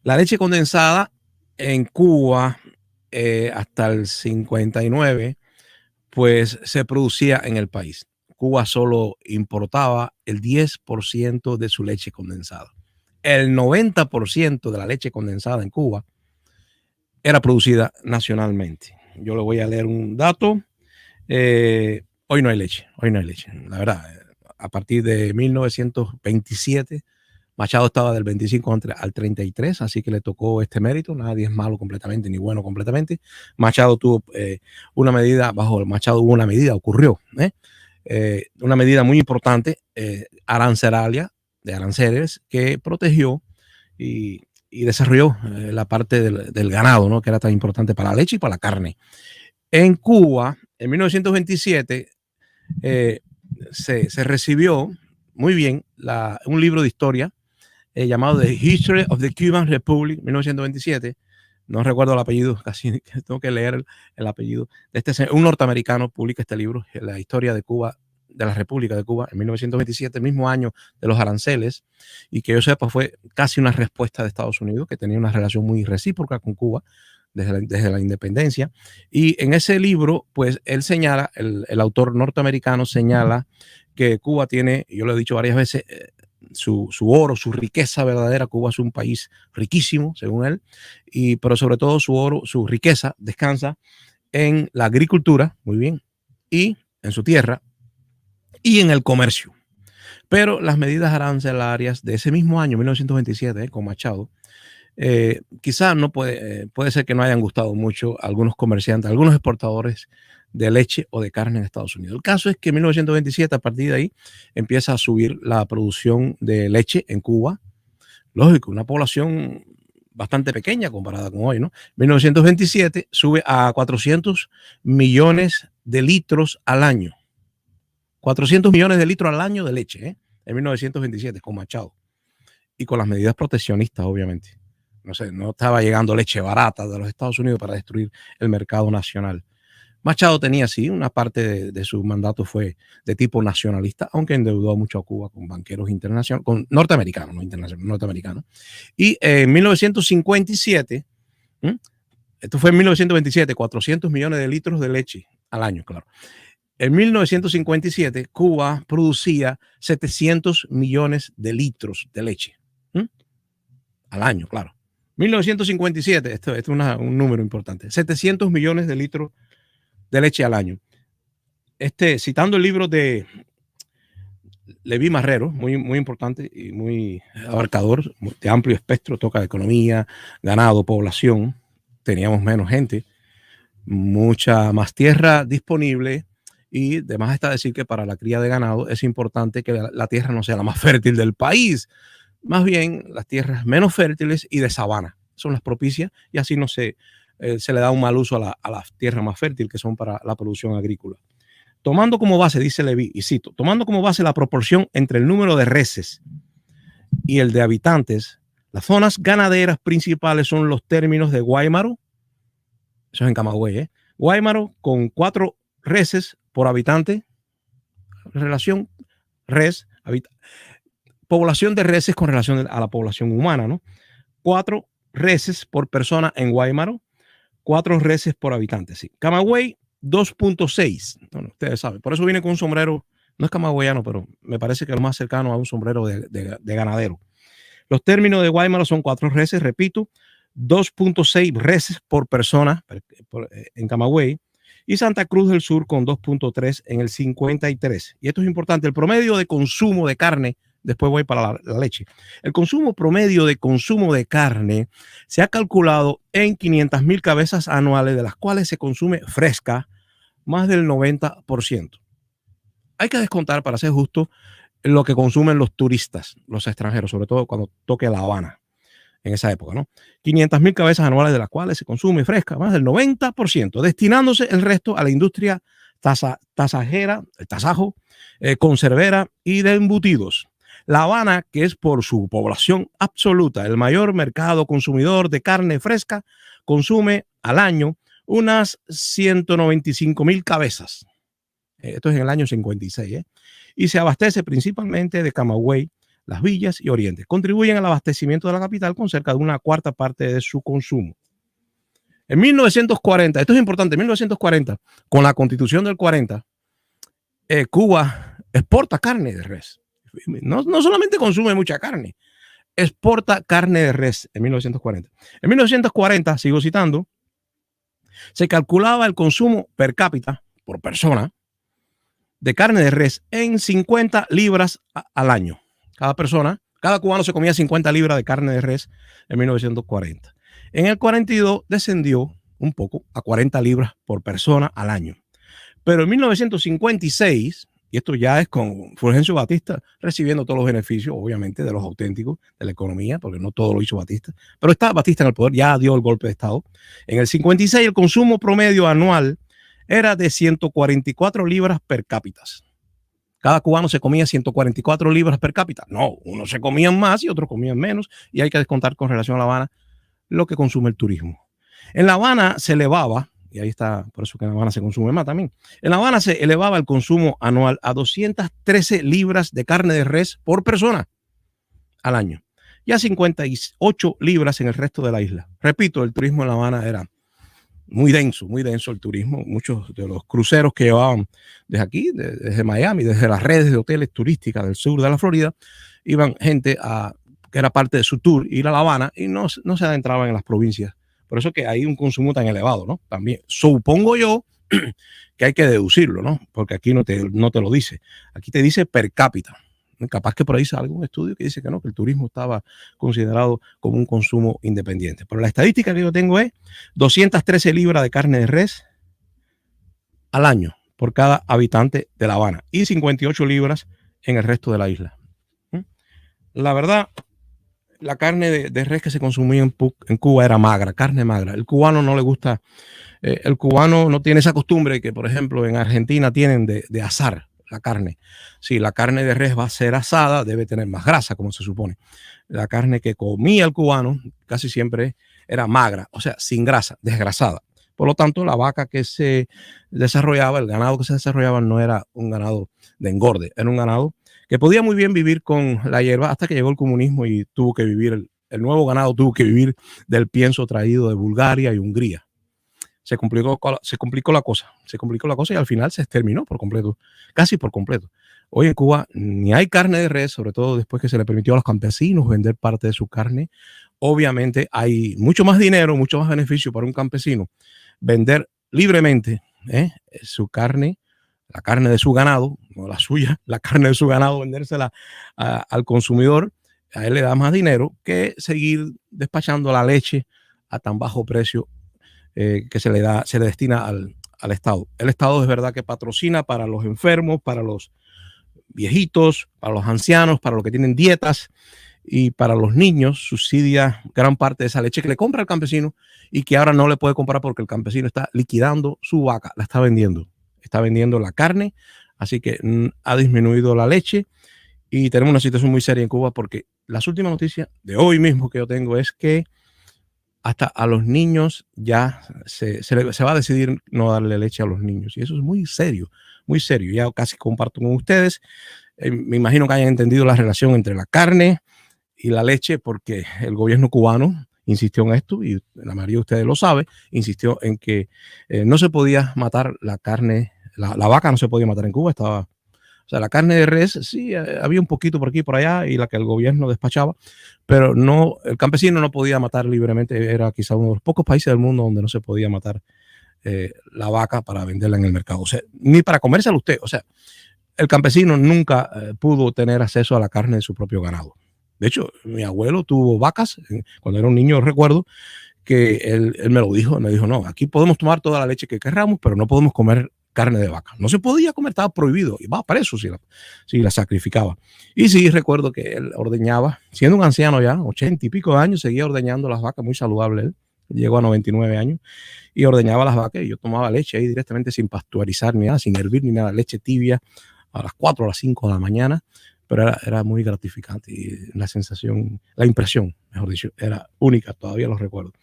La leche condensada en Cuba hasta el 59, pues se producía en el país. Cuba solo importaba el 10% de su leche condensada. El 90% de la leche condensada en Cuba era producida nacionalmente. Yo le voy a leer un dato. Hoy no hay leche, la verdad. A partir de 1927, Machado estaba del 25 al 33, así que le tocó este mérito. Nadie es malo completamente ni bueno completamente. Machado tuvo una medida, bajo Machado hubo una medida, ocurrió una medida muy importante, arancelaria, de aranceles, que protegió y desarrolló la parte del ganado, ¿no? Que era tan importante para la leche y para la carne. En Cuba, en 1927, se recibió muy bien un libro de historia llamado The History of the Cuban Republic, 1927. No recuerdo el apellido, casi tengo que leer el apellido. Un norteamericano publica este libro, la historia de Cuba, de la República de Cuba, en 1927, el mismo año de los aranceles, y que yo sepa fue casi una respuesta de Estados Unidos, que tenía una relación muy recíproca con Cuba desde la independencia. Y en ese libro, pues él señala, el autor norteamericano señala que Cuba tiene, yo lo he dicho varias veces, su oro, su riqueza verdadera. Cuba es un país riquísimo, según él, pero sobre todo su oro, su riqueza descansa en la agricultura, muy bien, y en su tierra, y en el comercio. Pero las medidas arancelarias de ese mismo año, 1927, con Machado, quizás no puede ser que no hayan gustado mucho a algunos comerciantes, a algunos exportadores de leche o de carne en Estados Unidos. El caso es que en 1927, a partir de ahí, empieza a subir la producción de leche en Cuba. Lógico, una población bastante pequeña comparada con hoy, ¿no? 1927 sube a 400 millones de litros al año. 400 millones de litros al año de leche, en 1927, con Machado. Y con las medidas proteccionistas, obviamente. No sé, no estaba llegando leche barata de los Estados Unidos para destruir el mercado nacional. Machado tenía, sí, una parte de su mandato fue de tipo nacionalista, aunque endeudó mucho a Cuba con banqueros internacionales, con norteamericanos, no internacionales, norteamericanos. Y en 1957, esto fue en 1927, 400 millones de litros de leche al año, claro. En 1957, Cuba producía 700 millones de litros de leche al año, claro. 1957, esto es un número importante, 700 millones de litros de leche al año. Citando el libro de Leví Marrero, muy importante y muy abarcador, de amplio espectro, toca economía, ganado, población. Teníamos menos gente, mucha más tierra disponible, y además está decir que para la cría de ganado es importante que la tierra no sea la más fértil del país, más bien las tierras menos fértiles y de sabana son las propicias, y así no se le da un mal uso a las tierras más fértiles que son para la producción agrícola. Tomando como base, dice Leví, y cito, tomando como base la proporción entre el número de reses y el de habitantes, las zonas ganaderas principales son los términos de Guaymaro, eso es en Camagüey, Guaymaro, con 4 reses por habitante, relación res, población de reses con relación a la población humana, ¿no? 4 reses por persona en Guaymaro, 4 reses por habitante, sí. Camagüey, 2.6. Bueno, ustedes saben, por eso viene con un sombrero, no es camagüeyano, pero me parece que es lo más cercano a un sombrero de ganadero. Los términos de Guaymaro son 4 reses, repito, 2.6 reses por persona en Camagüey, y Santa Cruz del Sur con 2.3 en el 53. Y esto es importante, el promedio de consumo de carne, después voy para la leche. El consumo promedio de consumo de carne se ha calculado en 500,000 cabezas anuales, de las cuales se consume fresca más del 90%. Hay que descontar, para ser justo, lo que consumen los turistas, los extranjeros, sobre todo cuando toque La Habana, en esa época, ¿no? 500,000 cabezas anuales, de las cuales se consume fresca más del 90%, destinándose el resto a la industria tasajera, el tasajo, conservera y de embutidos. La Habana, que es por su población absoluta el mayor mercado consumidor de carne fresca, consume al año unas 195,000 cabezas. Esto es en el año 56, y se abastece principalmente de Camagüey, las villas y orientes. Contribuyen al abastecimiento de la capital con cerca de una cuarta parte de su consumo. En 1940, esto es importante, en 1940, con la Constitución del 40, Cuba exporta carne de res. No solamente consume mucha carne, exporta carne de res en 1940. En 1940, sigo citando, se calculaba el consumo per cápita por persona de carne de res en 50 libras al año. Cada persona, cada cubano se comía 50 libras de carne de res en 1940. En el 42 descendió un poco a 40 libras por persona al año. Pero en 1956, y esto ya es con Fulgencio Batista recibiendo todos los beneficios, obviamente, de los auténticos, de la economía, porque no todo lo hizo Batista, pero está Batista en el poder, ya dio el golpe de Estado. En el 56 el consumo promedio anual era de 144 libras per cápita. Cada cubano se comía 144 libras per cápita. No, unos se comían más y otros comían menos, y hay que descontar con relación a La Habana lo que consume el turismo. En La Habana se elevaba, y ahí está, por eso que en La Habana se consume más también. En La Habana se elevaba el consumo anual a 213 libras de carne de res por persona al año y a 58 libras en el resto de la isla. Repito, el turismo en La Habana era muy denso el turismo. Muchos de los cruceros que llevaban desde aquí, desde Miami, desde las redes de hoteles turísticas del sur de la Florida, iban gente que era parte de su tour, ir a La Habana y no se adentraban en las provincias. Por eso que hay un consumo tan elevado, ¿no? También supongo yo que hay que deducirlo, ¿no? Porque aquí no te lo dice. Aquí te dice per cápita. Capaz que por ahí sale algún estudio que dice que no, que el turismo estaba considerado como un consumo independiente. Pero la estadística que yo tengo es 213 libras de carne de res al año por cada habitante de La Habana y 58 libras en el resto de la isla. La verdad, la carne de res que se consumía en Cuba era magra, carne magra. El cubano no le gusta, el cubano no tiene esa costumbre que, por ejemplo, en Argentina tienen de asar la carne. Si la carne de res va a ser asada, debe tener más grasa, como se supone. La carne que comía el cubano casi siempre era magra, o sea, sin grasa, desgrasada. Por lo tanto, la vaca que se desarrollaba, el ganado que se desarrollaba no era un ganado de engorde, era un ganado que podía muy bien vivir con la hierba hasta que llegó el comunismo y tuvo que vivir, el nuevo ganado tuvo que vivir del pienso traído de Bulgaria y Hungría. Se complicó la cosa y al final se exterminó por completo, casi por completo. Hoy en Cuba ni hay carne de res, sobre todo después que se le permitió a los campesinos vender parte de su carne. Obviamente hay mucho más dinero, mucho más beneficio para un campesino vender libremente su carne, la carne de su ganado, no la suya, la carne de su ganado, vendérsela al consumidor. A él le da más dinero que seguir despachando la leche a tan bajo precio que se le destina al Estado. El Estado es verdad que patrocina para los enfermos, para los viejitos, para los ancianos, para los que tienen dietas y para los niños subsidia gran parte de esa leche que le compra el campesino y que ahora no le puede comprar porque el campesino está liquidando su vaca, la está vendiendo la carne, así que ha disminuido la leche y tenemos una situación muy seria en Cuba porque las últimas noticias de hoy mismo que yo tengo es que hasta a los niños ya se va a decidir no darle leche a los niños. Y eso es muy serio, muy serio. Ya casi comparto con ustedes. Me imagino que hayan entendido la relación entre la carne y la leche porque el gobierno cubano insistió en esto y la mayoría de ustedes lo sabe, insistió en que no se podía matar la carne, la vaca no se podía matar en Cuba, o sea, la carne de res, sí, había un poquito por aquí y por allá y la que el gobierno despachaba, pero no, el campesino no podía matar libremente. Era quizá uno de los pocos países del mundo donde no se podía matar la vaca para venderla en el mercado. O sea, ni para comérsela usted. O sea, el campesino nunca pudo tener acceso a la carne de su propio ganado. De hecho, mi abuelo tuvo vacas. Cuando era un niño recuerdo que él me lo dijo. Me dijo, no, aquí podemos tomar toda la leche que queramos, pero no podemos comer carne de vaca. No se podía comer, estaba prohibido. Y va preso si la sacrificaba. Y sí, recuerdo que él ordeñaba, siendo un anciano ya, 80 y pico de años, seguía ordeñando las vacas, muy saludable él. Llegó a 99 años y ordeñaba las vacas y yo tomaba leche ahí directamente sin pasteurizar ni nada, sin hervir ni nada, leche tibia a las 4 o las 5 de la mañana, pero era muy gratificante y la sensación, la impresión, mejor dicho, era única, todavía lo recuerdo.